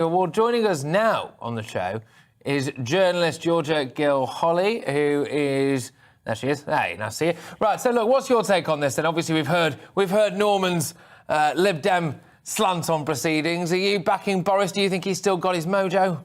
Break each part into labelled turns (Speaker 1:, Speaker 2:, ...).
Speaker 1: Well, joining us now on the show is journalist Georgia Gilholy, who is... There she is. Hey, nice to see you. Right, so look, what's your take on this then? Obviously, we've heard Norman's Lib Dem slant on proceedings. Are you backing Boris? Do you think he's still got his mojo?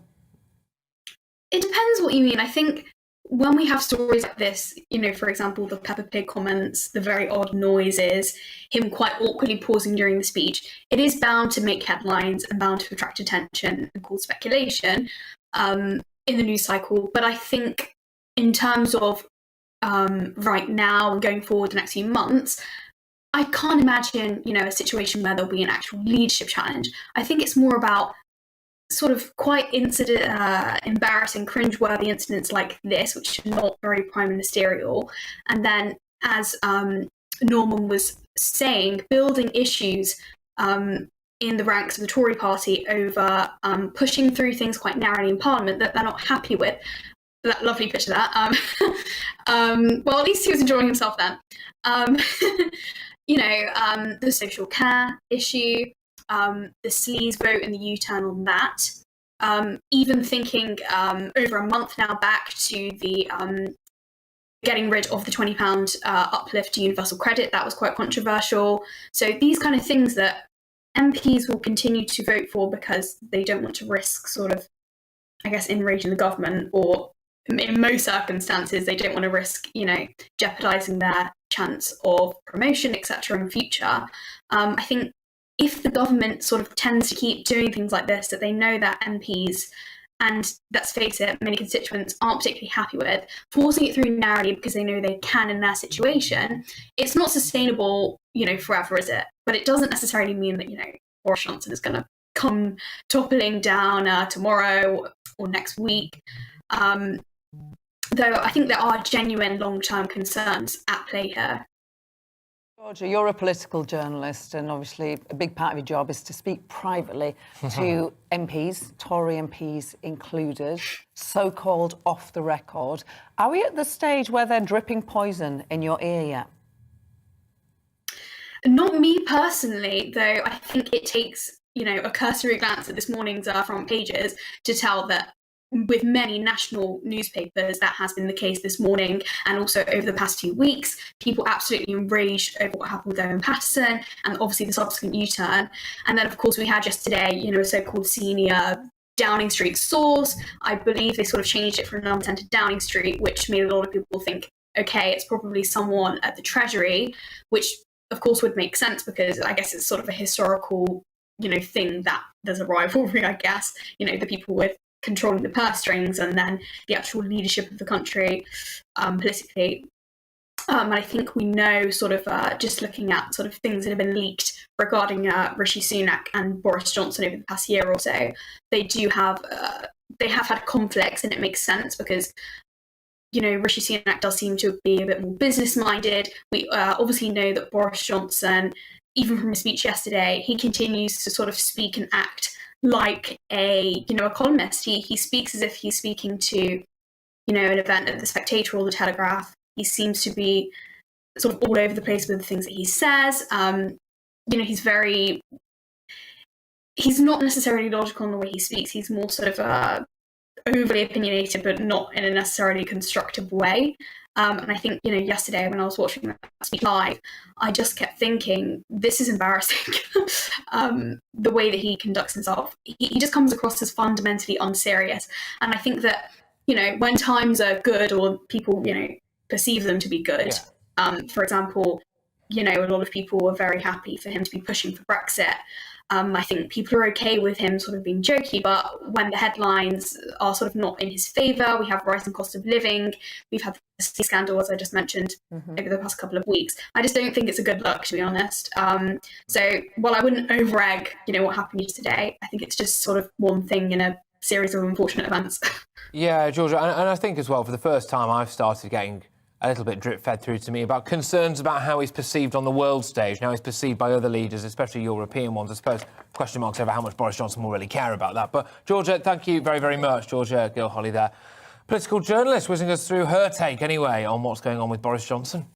Speaker 2: It depends what you mean. I think when we have stories like this, you know, for example, the Peppa Pig comments, the very odd noises, him quite awkwardly pausing during the speech, it is bound to make headlines and bound to attract attention and cause speculation in the news cycle. But I think in terms of right now and going forward the next few months, I can't imagine, you know, a situation where there'll be an actual leadership challenge. I think it's more about sort of quite embarrassing, cringe-worthy incidents like this, which are not very prime ministerial. And then, as Norman was saying, building issues in the ranks of the Tory party over pushing through things quite narrowly in Parliament that they're not happy with. That lovely picture there. Well, at least he was enjoying himself then. You know, the social care issue, the sleaze vote and the U-turn on that. Even thinking over a month now back to the getting rid of the £20 uplift to universal credit, that was quite controversial. So these kind of things that MPs will continue to vote for because they don't want to risk sort of, I guess, enraging the government, or in most circumstances, they don't want to risk, you know, jeopardising their chance of promotion, etc. in future. I think if the government sort of tends to keep doing things like this, that they know that MPs, and let's face it, many constituents aren't particularly happy with, forcing it through narrowly because they know they can in their situation, it's not sustainable, you know, forever, is it? But it doesn't necessarily mean that, you know, Boris Johnson is going to come toppling down tomorrow or next week. Though I think there are genuine long-term concerns at play here.
Speaker 3: Georgia, you're a political journalist, and obviously a big part of your job is to speak privately to MPs, Tory MPs included, so-called off the record. Are we at the stage where they're dripping poison in your ear yet?
Speaker 2: Not me personally, though. I think it takes, you know, a cursory glance at this morning's front pages to tell that with many national newspapers, that has been the case this morning, and also over the past 2 weeks. People absolutely enraged over what happened with Owen Paterson and obviously the subsequent U-turn. And then, of course, we had yesterday, you know, a so-called senior Downing Street source. I believe they sort of changed it from number 10 to Downing Street, which made a lot of people think, okay, it's probably someone at the Treasury, which of course would make sense because I guess it's sort of a historical, you know, thing that there's a rivalry, I guess, you know, the people with controlling the purse strings and then the actual leadership of the country politically. And I think we know sort of just looking at sort of things that have been leaked regarding Rishi Sunak and Boris Johnson over the past year or so, they have had conflicts, and it makes sense because, you know, Rishi Sunak does seem to be a bit more business-minded. We obviously know that Boris Johnson, even from his speech yesterday, he continues to sort of speak and act like a columnist. He speaks as if he's speaking to, you know, an event at the Spectator or the Telegraph. He seems to be sort of all over the place with the things that he says. You know, he's not necessarily logical in the way he speaks. He's more sort of overly opinionated, but not in a necessarily constructive way. And I think, you know, yesterday when I was watching that speech live, I just kept thinking, this is embarrassing. The way that he conducts himself, he just comes across as fundamentally unserious. And I think that, you know, when times are good or people, you know, perceive them to be good, for example, you know, a lot of people were very happy for him to be pushing for Brexit. I think people are okay with him sort of being jokey, but when the headlines are sort of not in his favour, we have rising cost of living, we've had the scandal, as I just mentioned, over the past couple of weeks. I just don't think it's a good look, to be honest. So while I wouldn't over-egg, you know, what happened yesterday, I think it's just sort of one thing in a series of unfortunate events.
Speaker 1: Yeah, Georgia, and I think as well, for the first time, I've started getting a little bit drip-fed through to me about concerns about how he's perceived on the world stage, how he's perceived by other leaders, especially European ones. I suppose question marks over how much Boris Johnson will really care about that. But, Georgia, thank you very, very much. Georgia Gilholy there, political journalist, whizzing us through her take, anyway, on what's going on with Boris Johnson.